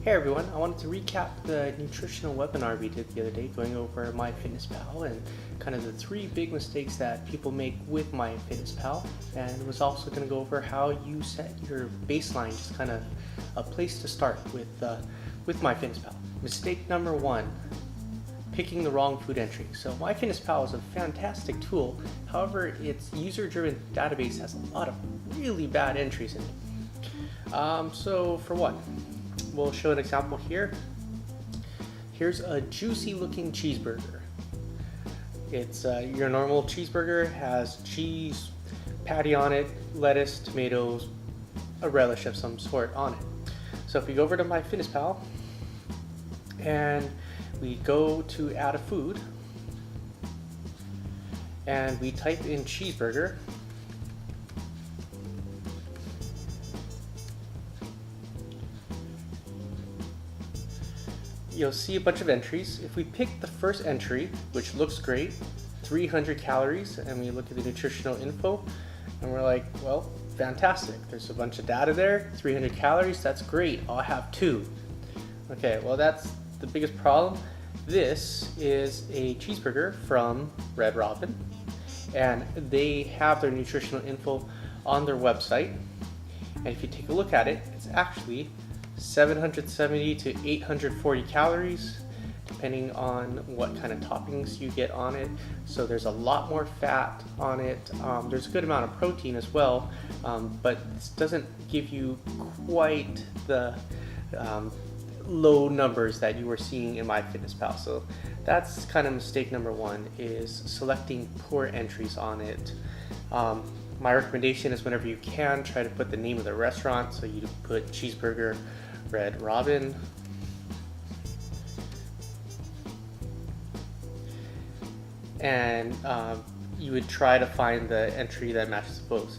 Hey everyone, I wanted to recap the nutritional webinar we did the other day going over MyFitnessPal and kind of the 3 big mistakes that people make with MyFitnessPal, and was also going to go over how you set your baseline, just kind of a place to start with MyFitnessPal. Mistake number 1, picking the wrong food entry. So MyFitnessPal is a fantastic tool, however its user-driven database has a lot of really bad entries in it. So for one, we'll show an example here. Here's a juicy looking cheeseburger. It's your normal cheeseburger, has cheese, patty on it, lettuce, tomatoes, a relish of some sort on it. So if we go over to MyFitnessPal and we go to add a food and we type in cheeseburger, you'll see a bunch of entries. If we pick the first entry, which looks great, 300 calories, and we look at the nutritional info, and we're like, well, fantastic. There's a bunch of data there, 300 calories, that's great, I'll have 2. Okay, well that's the biggest problem. This is a cheeseburger from Red Robin, and they have their nutritional info on their website. And if you take a look at it, it's actually 770 to 840 calories, depending on what kind of toppings you get on it. So there's a lot more fat on it. There's a good amount of protein as well, but this doesn't give you quite the low numbers that you were seeing in MyFitnessPal. So that's kind of mistake number 1, is selecting poor entries on it. My recommendation is whenever you can, try to put the name of the restaurant. So you put cheeseburger Red Robin, and you would try to find the entry that matches both.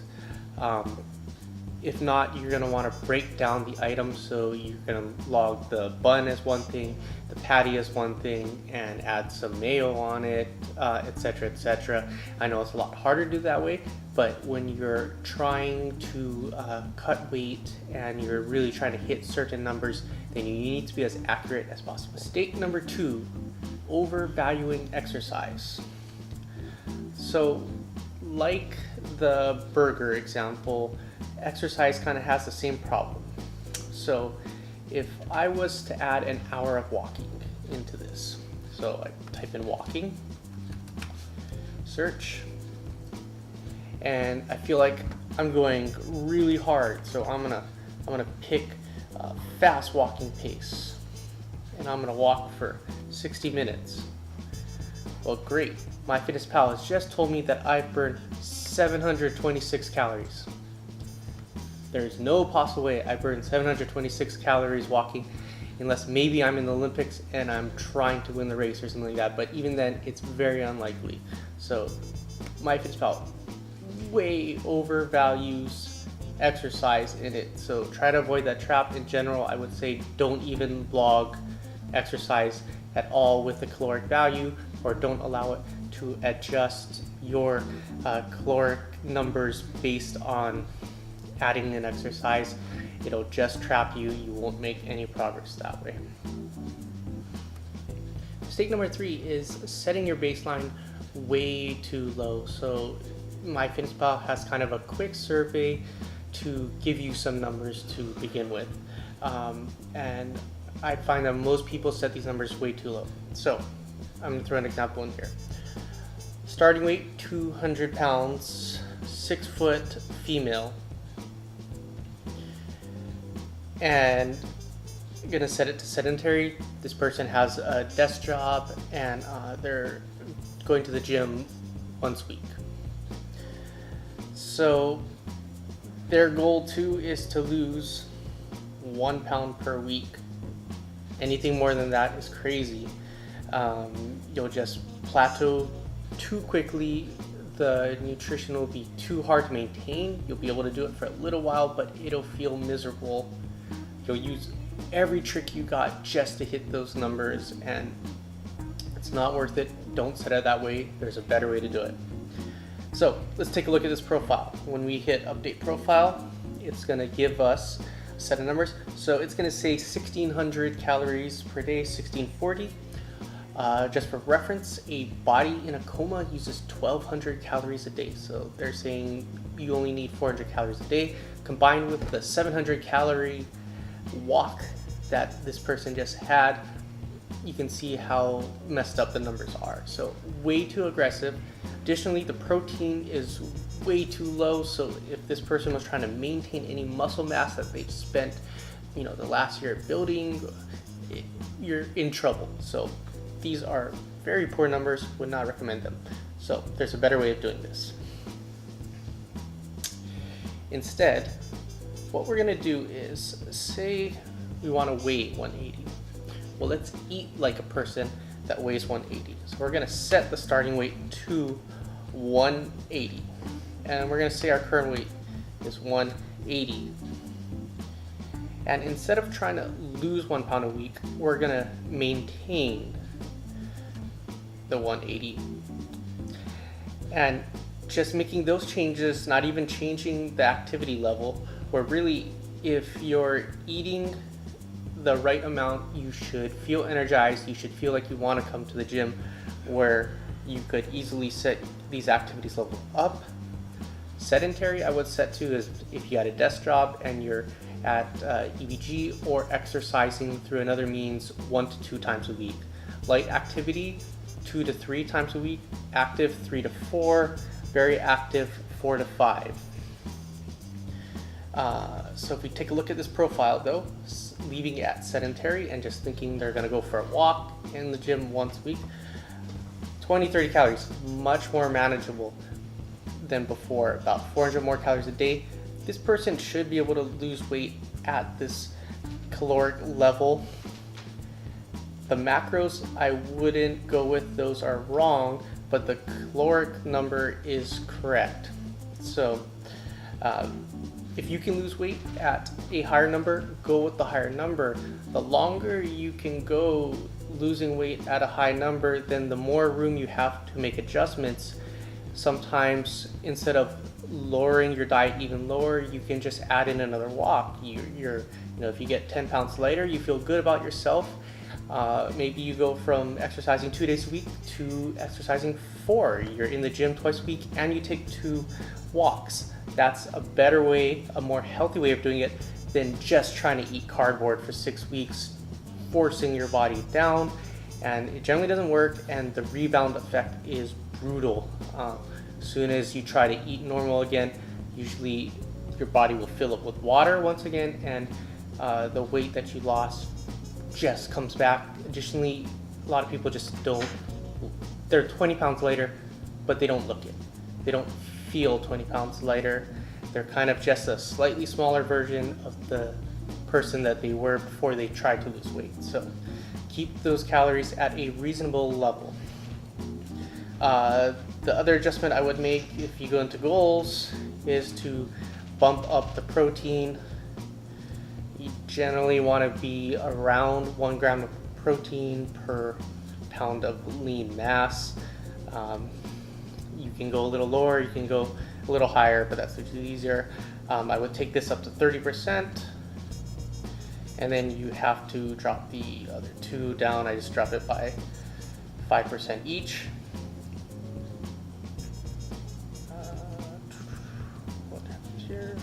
If not, you're going to want to break down the items, so you're going to log the bun as one thing, the patty as one thing, and add some mayo on it, etc., etc. I know it's a lot harder to do that way, but when you're trying to cut weight and you're really trying to hit certain numbers, then you need to be as accurate as possible. Mistake number 2, overvaluing exercise. So like the burger example, exercise kind of has the same problem. So if I was to add an hour of walking into this, so I type in walking, search, and I feel like I'm going really hard, so I'm gonna pick a fast walking pace, and I'm gonna walk for 60 minutes. Well, great. MyFitnessPal has just told me that I've burned 726 calories. There's no possible way I burned 726 calories walking, unless maybe I'm in the Olympics and I'm trying to win the race or something like that, but even then it's very unlikely. So MyFitnessPal way overvalues exercise in it, so try to avoid that trap. In general, I would say don't even log exercise at all with the caloric value, or don't allow it to adjust your caloric numbers based on adding an exercise. It'll just trap you. You won't make any progress that way. Mistake number 3 is setting your baseline way too low. So MyFitnessPal has kind of a quick survey to give you some numbers to begin with, and I find that most people set these numbers way too low. So I'm going to throw an example in here. Starting weight 200 pounds, 6 foot female, and I'm gonna set it to sedentary. This person has a desk job and they're going to the gym once a week. So their goal too is to lose 1 pound per week. Anything more than that is crazy. You'll just plateau too quickly. The nutrition will be too hard to maintain. You'll be able to do it for a little while, but it'll feel miserable. You'll use every trick you got just to hit those numbers, and it's not worth it. Don't set it that way. There's a better way to do it. So let's take a look at this profile. When we hit update profile, it's going to give us set of numbers. So it's going to say 1600 calories per day, 1640. Just for reference, a body in a coma uses 1200 calories a day. So they're saying you only need 400 calories a day, combined with the 700 calorie walk that this person just had. You can see how messed up the numbers are. So way too aggressive. Additionally, the protein is way too low. So if this person was trying to maintain any muscle mass that they've spent, the last year building, you're in trouble. So these are very poor numbers, would not recommend them. So there's a better way of doing this. Instead, what we're gonna do is, say we wanna weigh 180. Well, let's eat like a person that weighs 180. So we're gonna set the starting weight to 180. And we're gonna say our current weight is 180. And instead of trying to lose 1 pound a week, we're gonna maintain the 180. And just making those changes, not even changing the activity level, where really if you're eating the right amount, you should feel energized, you should feel like you want to come to the gym, where you could easily set these activities level up. Sedentary, I would set to is if you had a desk job and you're at EVG or exercising through another means 1 to 2 times a week. Light activity, 2 to 3 times a week. Active, 3 to 4. Very active, 4 to 5. So if we take a look at this profile though, leaving it at sedentary and just thinking they're gonna go for a walk in the gym once a week, 20-30 calories, much more manageable than before, about 400 more calories a day. This person should be able to lose weight at this caloric level. The macros, I wouldn't go with, those are wrong, but the caloric number is correct. So if you can lose weight at a higher number, go with the higher number. The longer you can go losing weight at a high number, then the more room you have to make adjustments. Sometimes instead of lowering your diet even lower, you can just add in another walk. If you get 10 pounds lighter, you feel good about yourself. Maybe you go from exercising 2 days a week to exercising 4. You're in the gym twice a week and you take 2 walks. That's a better way, a more healthy way of doing it than just trying to eat cardboard for 6 weeks, forcing your body down. And it generally doesn't work, and the rebound effect is brutal. As soon as you try to eat normal again, usually your body will fill up with water once again, and the weight that you lost just comes back. Additionally, a lot of people just they're 20 pounds lighter, but they don't look it. They don't feel 20 pounds lighter. They're kind of just a slightly smaller version of the person that they were before they tried to lose weight. So keep those calories at a reasonable level. The other adjustment I would make if you go into goals is to bump up the protein. You generally want to be around 1 gram of protein per pound of lean mass. You can go a little lower, you can go a little higher, but that's usually easier. I would take this up to 30%, and then you have to drop the other 2 down. I just drop it by 5% each. What happens here?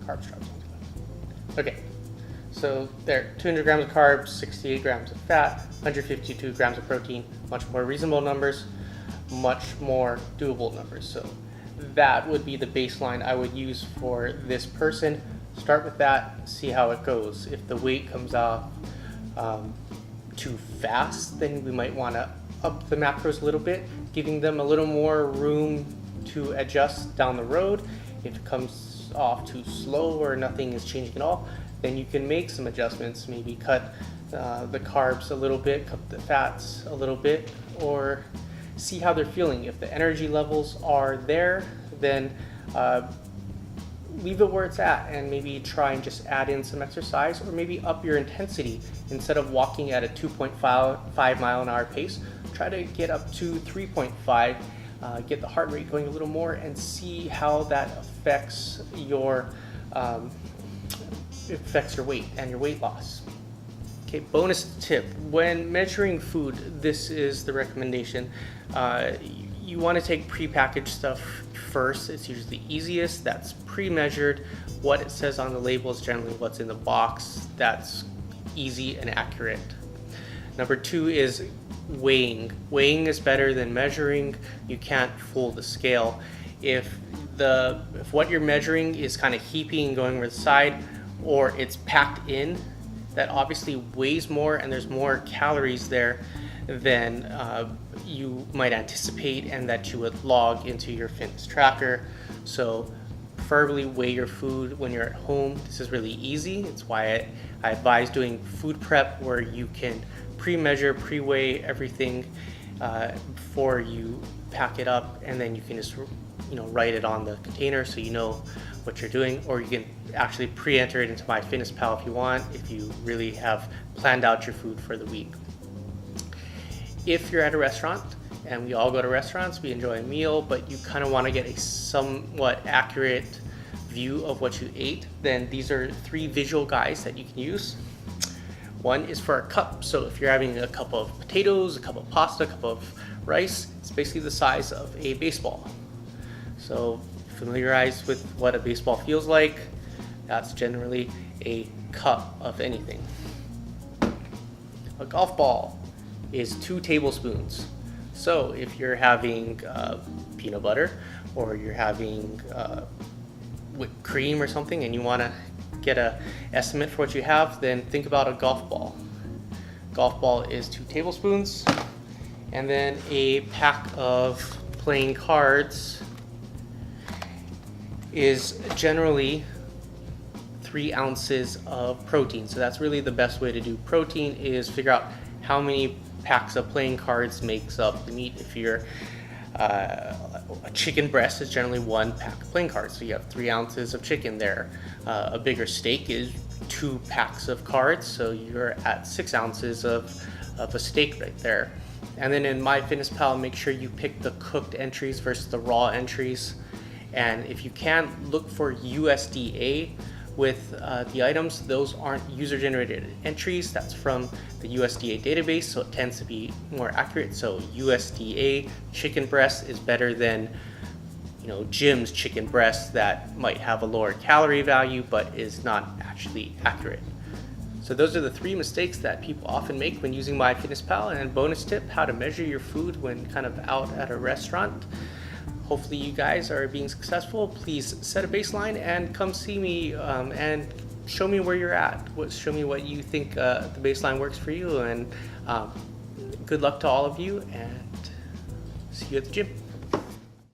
Carbs drops. Okay, so there, 200 grams of carbs, 68 grams of fat, 152 grams of protein, much more reasonable numbers, much more doable numbers. So that would be the baseline I would use for this person. Start with that, see how it goes. If the weight comes off too fast, then we might want to up the macros a little bit, giving them a little more room to adjust down the road. If it comes off too slow or nothing is changing at all, then you can make some adjustments, maybe cut the carbs a little bit, cut the fats a little bit, or see how they're feeling. If the energy levels are there, then leave it where it's at and maybe try and just add in some exercise, or maybe up your intensity. Instead of walking at a 2.5 mile an hour pace, try to get up to 3.5, get the heart rate going a little more, and see how that affects your weight and your weight loss. Okay, bonus tip, when measuring food, this is the recommendation. You want to take prepackaged stuff first. It's usually the easiest. That's pre-measured. What it says on the label is generally what's in the box. That's easy and accurate. Number 2 is weighing. Weighing is better than measuring. You can't fool the scale. If what you're measuring is kind of heaping and going over the side, or it's packed in, that obviously weighs more and there's more calories there than you might anticipate and that you would log into your fitness tracker. So preferably weigh your food when you're at home. This is really easy. It's why I advise doing food prep, where you can pre-measure, pre-weigh everything before you pack it up, and then you can just write it on the container so you know what you're doing. Or you can actually pre-enter it into MyFitnessPal if you want, if you really have planned out your food for the week. If you're at a restaurant, and we all go to restaurants, we enjoy a meal, but you kind of want to get a somewhat accurate view of what you ate, then these are 3 visual guides that you can use. One is for a cup. So if you're having a cup of potatoes, a cup of pasta, a cup of rice, it's basically the size of a baseball. So familiarize with what a baseball feels like. That's generally a cup of anything. A golf ball is 2 tablespoons. So if you're having peanut butter, or you're having whipped cream or something, and you want to get an estimate for what you have, then think about a golf ball. Golf ball is 2 tablespoons. And then a pack of playing cards is generally 3 ounces of protein. So that's really the best way to do protein, is figure out how many packs of playing cards makes up the meat. If you're a chicken breast is generally 1 pack of playing cards, so you have 3 ounces of chicken there. A bigger steak is 2 packs of cards, so you're at 6 ounces of a steak right there. And then in MyFitnessPal, make sure you pick the cooked entries versus the raw entries. And if you can, look for USDA with the items. Those aren't user-generated entries. That's from the USDA database, so it tends to be more accurate. So USDA chicken breast is better than Jim's chicken breast that might have a lower calorie value but is not actually accurate. So those are the 3 mistakes that people often make when using MyFitnessPal. And bonus tip, how to measure your food when kind of out at a restaurant. Hopefully you guys are being successful. Please set a baseline and come see me and show me where you're at. Show me what you think the baseline works for you. And good luck to all of you, and see you at the gym.